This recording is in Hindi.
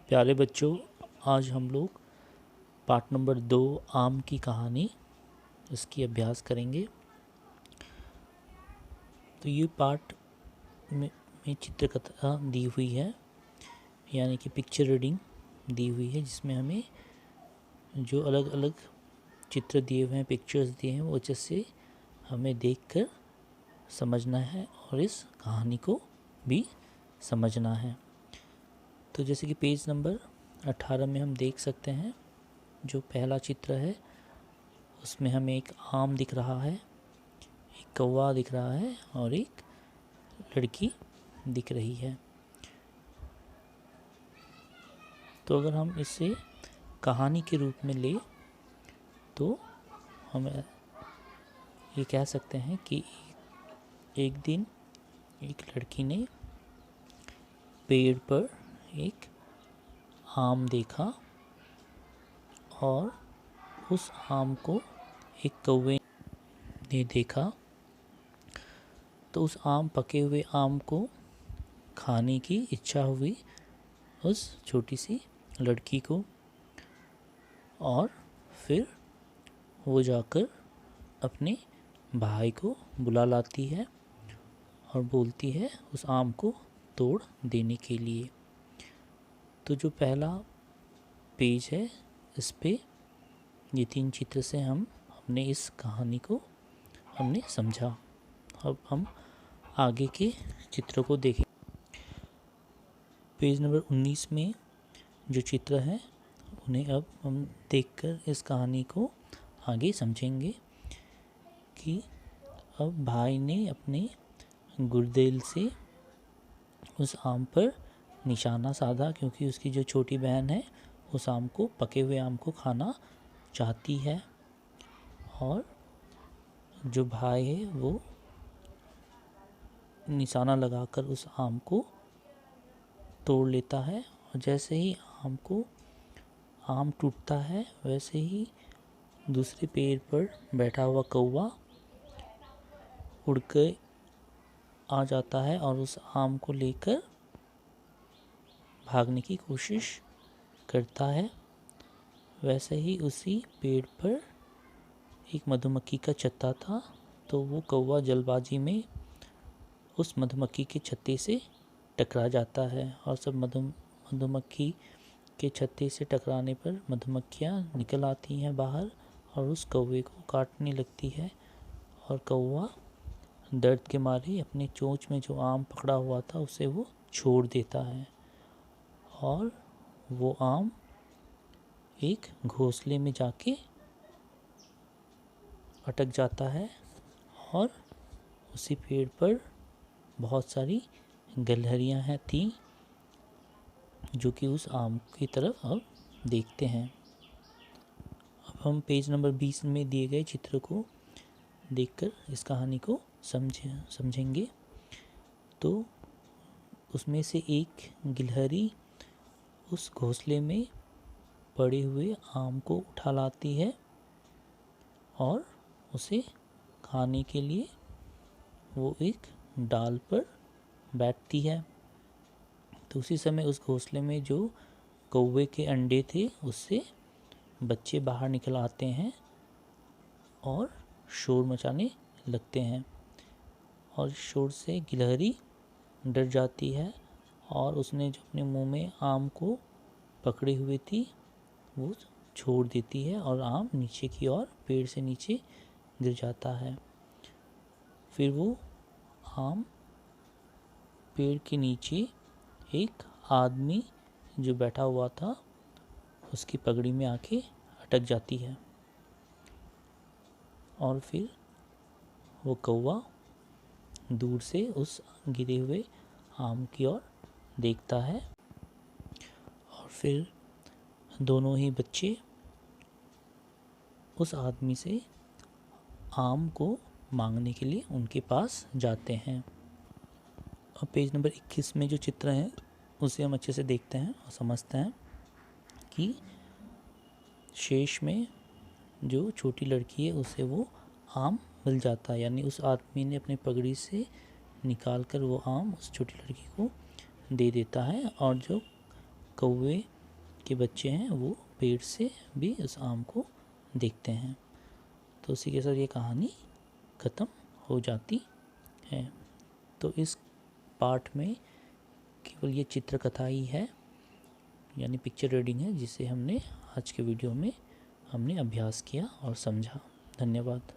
प्यारे बच्चों, आज हम लोग पाठ नंबर 2 आम की कहानी इसकी अभ्यास करेंगे। तो ये पाठ में चित्रकथा दी हुई है, यानी कि पिक्चर रीडिंग दी हुई है, जिसमें हमें जो अलग अलग चित्र दिए हुए हैं, पिक्चर्स दिए हैं, वो अच्छे से हमें देखकर समझना है और इस कहानी को भी समझना है। तो जैसे कि पेज नंबर 18 में हम देख सकते हैं, जो पहला चित्र है उसमें हमें एक आम दिख रहा है, एक कौवा दिख रहा है और एक लड़की दिख रही है। तो अगर हम इसे कहानी के रूप में ले तो हम ये कह सकते हैं कि एक दिन एक लड़की ने पेड़ पर एक आम देखा और उस आम को एक कौवे ने देखा। तो उस पके हुए आम को खाने की इच्छा हुई उस छोटी सी लड़की को, और फिर वो जाकर अपने भाई को बुला लाती है और बोलती है उस आम को तोड़ देने के लिए। तो जो पहला पेज है, इस पे ये 3 चित्र से हमने इस कहानी को हमने समझा। अब हम आगे के चित्रों को देखें। पेज नंबर 19 में जो चित्र हैं उन्हें अब हम देखकर इस कहानी को आगे समझेंगे कि अब भाई ने अपने गुर्देल से उस आम पर निशाना साधा, क्योंकि उसकी जो छोटी बहन है उस पके हुए आम को खाना चाहती है, और जो भाई है वो निशाना लगाकर उस आम को तोड़ लेता है। और जैसे ही आम टूटता है, वैसे ही दूसरे पेड़ पर बैठा हुआ कौवा उड़ के आ जाता है और उस आम को लेकर भागने की कोशिश करता है। वैसे ही उसी पेड़ पर एक मधुमक्खी का छत्ता था, तो वो कौवा जल्दबाजी में उस मधुमक्खी के छत्ते से टकरा जाता है, और सब मधुमक्खी के छत्ते से टकराने पर मधुमक्खियाँ निकल आती हैं बाहर और उस कौवे को काटने लगती है, और कौवा दर्द के मारे अपने चोंच में जो आम पकड़ा हुआ था उसे वो छोड़ देता है, और वो आम एक घोंसले में जाके अटक जाता है। और उसी पेड़ पर बहुत सारी गिलहरियाँ थीं जो कि उस आम की तरफ अब देखते हैं। अब हम पेज नंबर 20 में दिए गए चित्र को देखकर इस कहानी को समझेंगे। तो उसमें से एक गिलहरी उस घोंसले में पड़े हुए आम को उठा लाती है और उसे खाने के लिए वो एक डाल पर बैठती है। तो उसी समय उस घोंसले में जो कौवे के अंडे थे उससे बच्चे बाहर निकल आते हैं और शोर मचाने लगते हैं, और शोर से गिलहरी डर जाती है और उसने जो अपने मुंह में आम को पकड़ी हुई थी वो छोड़ देती है और आम नीचे की ओर पेड़ से नीचे गिर जाता है। फिर वो आम पेड़ के नीचे एक आदमी जो बैठा हुआ था उसकी पगड़ी में आके अटक जाती है, और फिर वो कौवा दूर से उस गिरे हुए आम की ओर देखता है, और फिर दोनों ही बच्चे उस आदमी से आम को मांगने के लिए उनके पास जाते हैं। अब पेज नंबर 21 में जो चित्र हैं उसे हम अच्छे से देखते हैं और समझते हैं कि शेष में जो छोटी लड़की है उसे वो आम मिल जाता है, यानी उस आदमी ने अपनी पगड़ी से निकाल कर वो आम उस छोटी लड़की को दे देता है, और जो कौवे के बच्चे हैं वो पेड़ से भी उस आम को देखते हैं। तो उसी के साथ ये कहानी ख़त्म हो जाती है। तो इस पार्ट में केवल ये चित्रकथा ही है, यानी पिक्चर रीडिंग है, जिसे हमने आज के वीडियो में हमने अभ्यास किया और समझा। धन्यवाद।